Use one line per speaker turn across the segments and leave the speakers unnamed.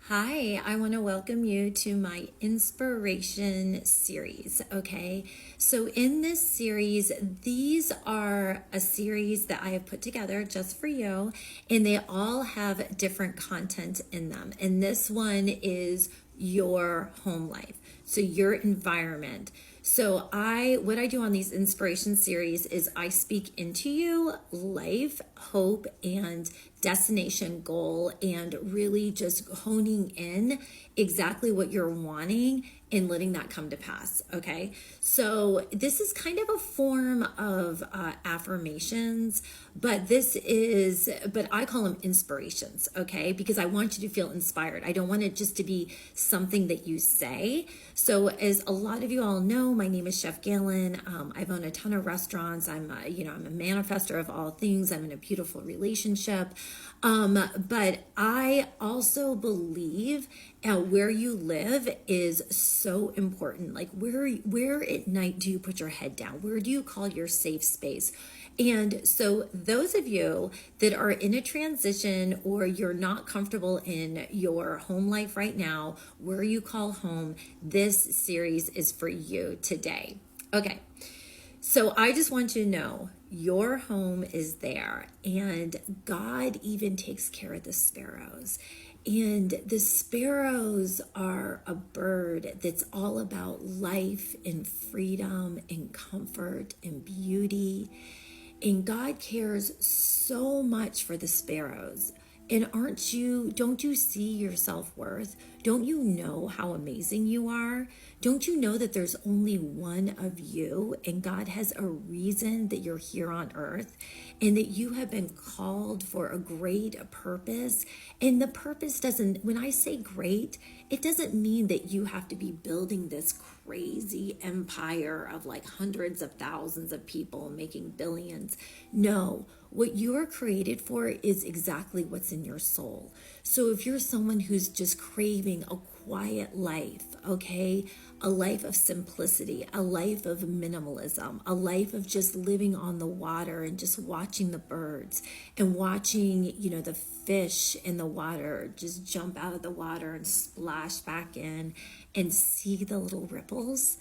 Hi, I want to welcome you to my Inspiration Series. Okay, so in this series, these are a series that I have put together just for you, and they all have different content in them. And this one is your home life, so your environment. So what I do on these inspiration series is I speak into you life, hope, and destination goal, and really just honing in exactly what you're wanting and letting that come to pass. Okay, so this is kind of a form of affirmations, but I call them inspirations. Okay, because I want you to feel inspired. I don't want it just to be something that you say. So as a lot of you all know, my name is Chef Galen. I've owned a ton of restaurants. I'm a manifester of all things. I'm in a beautiful relationship. But I also believe where you live is so important. Like where at night do you put your head down? Where do you call your safe space? And so those of you that are in a transition or you're not comfortable in your home life right now, where you call home, this series is for you today. Okay. So I just want you to know your home is there, and God even takes care of the sparrows. And the sparrows are a bird that's all about life and freedom and comfort and beauty. And God cares so much for the sparrows. And don't you see your self-worth? Don't you know how amazing you are? Don't you know that there's only one of you, and God has a reason that you're here on earth, and that you have been called for a great purpose? And the purpose when I say great, it doesn't mean that you have to be building this crazy empire of like hundreds of thousands of people making billions. No, what you're created for is exactly what's in your soul. So if you're someone who's just craving a quiet life, okay, a life of simplicity, a life of minimalism, a life of just living on the water and just watching the birds and watching, the fish in the water just jump out of the water and splash back in and see the little ripples,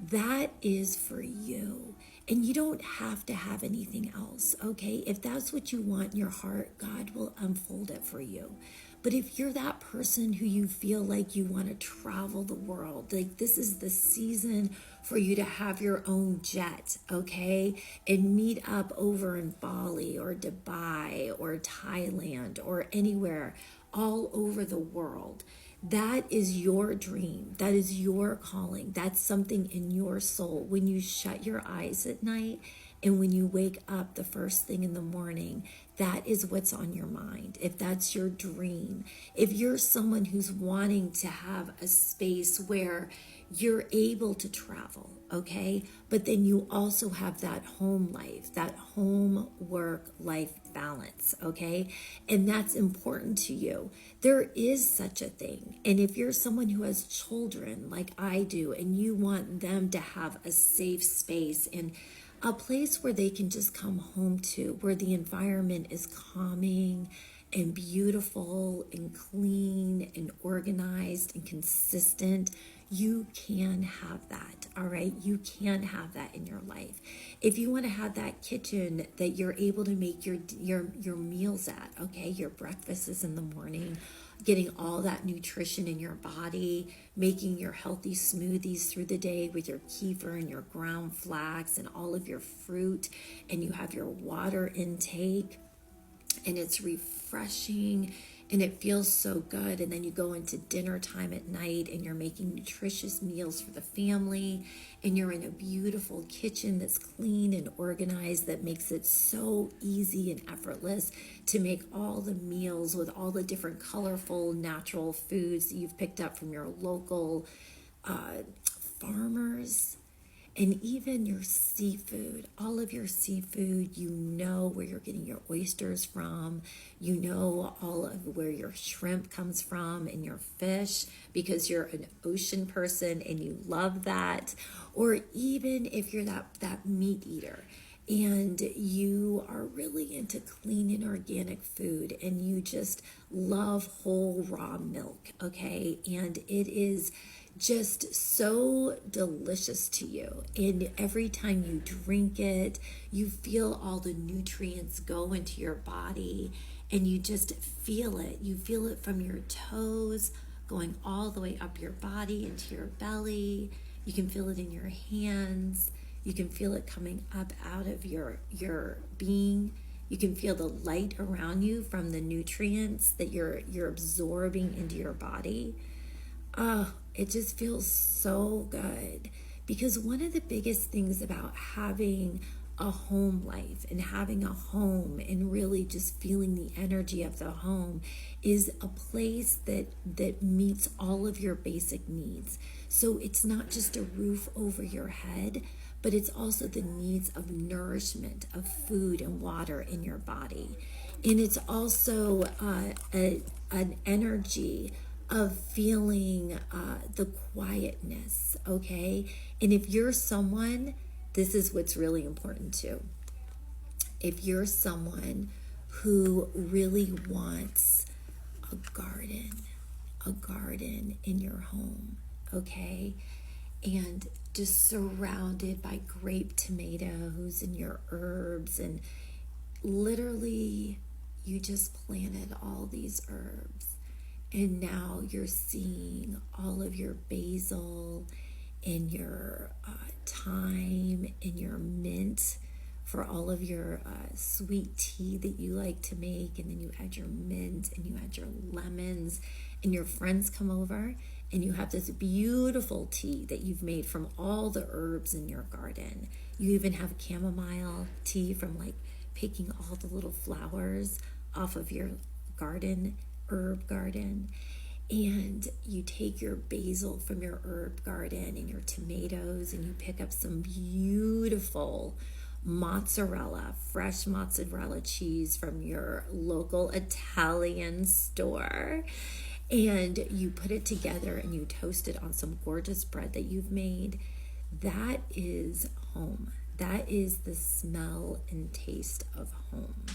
that is for you. And you don't have to have anything else, okay? If that's what you want in your heart, God will unfold it for you. But if you're that person who you feel like you want to travel the world, like this is the season for you to have your own jet, okay? And meet up over in Bali or Dubai or Thailand or anywhere all over the world. That is your dream. That is your calling. That's something in your soul. When you shut your eyes at night and when you wake up the first thing in the morning, that is what's on your mind. If that's your dream, if you're someone who's wanting to have a space where you're able to travel, okay? But then you also have that home life, that home work life balance, okay? And that's important to you. There is such a thing. And if you're someone who has children like I do, and you want them to have a safe space and a place where they can just come home to, where the environment is calming and beautiful and clean and organized and consistent, you can have that. All right, you can have that in your life. If you want to have that kitchen that you're able to make your meals at, okay, your breakfasts in the morning, getting all that nutrition in your body, making your healthy smoothies through the day with your kefir and your ground flax and all of your fruit, and you have your water intake, and it's refreshing and it feels so good. And then you go into dinner time at night and you're making nutritious meals for the family, and you're in a beautiful kitchen that's clean and organized, that makes it so easy and effortless to make all the meals with all the different colorful natural foods that you've picked up from your local farmers. And even your seafood, all of your seafood, you know where you're getting your oysters from. You know all of where your shrimp comes from and your fish, because you're an ocean person and you love that. Or even if you're that meat eater and you are really into clean and organic food, and you just love whole raw milk, okay? And it is just so delicious to you. And every time you drink it, you feel all the nutrients go into your body, and you just feel it. You feel it from your toes going all the way up your body into your belly. You can feel it in your hands. You can feel it coming up out of your being. You can feel the light around you from the nutrients that you're absorbing into your body. Oh, it just feels so good. Because one of the biggest things about having a home life and having a home and really just feeling the energy of the home is a place that meets all of your basic needs. So it's not just a roof over your head, but it's also the needs of nourishment, of food and water in your body. And it's also an energy of feeling the quietness, okay? And if you're someone, this is what's really important too. If you're someone who really wants a garden in your home, okay? And just surrounded by grape tomatoes and your herbs, and literally you just planted all these herbs, and now you're seeing all of your basil and your thyme and your mint for all of your sweet tea that you like to make, and then you add your mint and you add your lemons, and your friends come over and you have this beautiful tea that you've made from all the herbs in your garden. You even have chamomile tea from like picking all the little flowers off of your garden, herb garden. And you take your basil from your herb garden and your tomatoes, and you pick up some beautiful mozzarella, fresh mozzarella cheese from your local Italian store. And you put it together and you toast it on some gorgeous bread that you've made. That is home. That is the smell and taste of home.